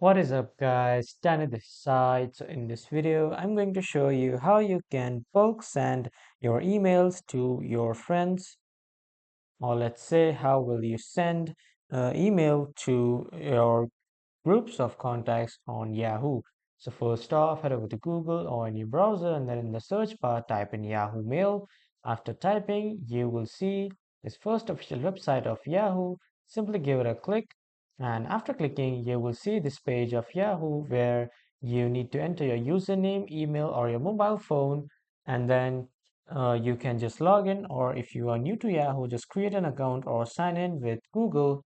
What is up guys, Danny this side. So in this video I'm going to show you how you can bulk send your emails to your friends, or let's say how will you send email to your groups of contacts on Yahoo. So first off, head over to Google or any browser, and then in the search bar type in Yahoo Mail. After typing, you will see this first official website of Yahoo. Simply give it a click, and after clicking, you will see this page of Yahoo where you need to enter your username, email, or your mobile phone, and then you can just log in, or if you are new to Yahoo, just create an account or sign in with Google,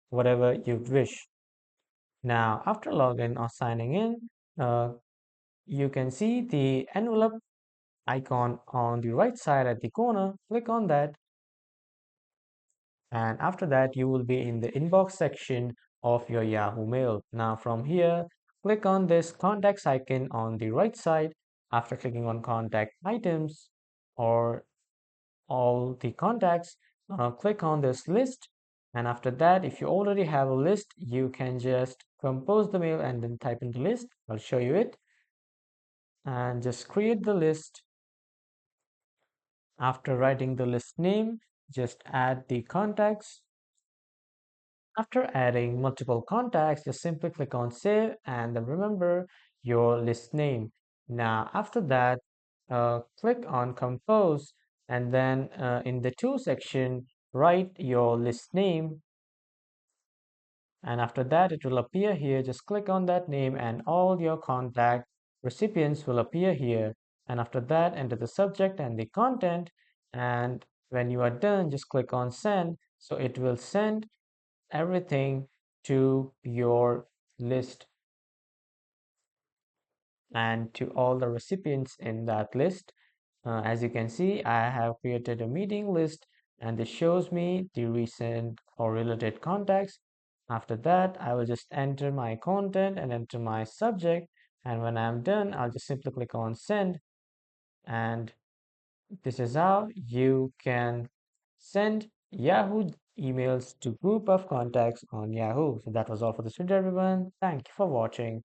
whatever you wish. Now, after login or signing in, you can see the envelope icon on the right side at the corner. Click on that, and after that, you will be in the inbox section of your Yahoo Mail. Now, from here, click on this contacts icon on the right side. After clicking on contact items or all the contacts, click on this list. And after that, if you already have a list, you can just compose the mail and then type in the list. I'll show you it, and just create the list. After writing the list name, just add the contacts. After adding multiple contacts, just simply click on save and then remember your list name. Now, after that, click on compose, and then in the to section, write your list name, and after that it will appear here. Just click on that name and all your contact recipients will appear here, and after that enter the subject and the content, and when you are done just click on send. So it will send everything to your list and to all the recipients in that list. As you can see, I have created a meeting list, and this shows me the recent or related contacts. After that, I will just enter my content and enter my subject. And when I'm done, I'll just simply click on send. And this is how you can send Yahoo emails to group of contacts on Yahoo. So that was all for this video, everyone. Thank you for watching.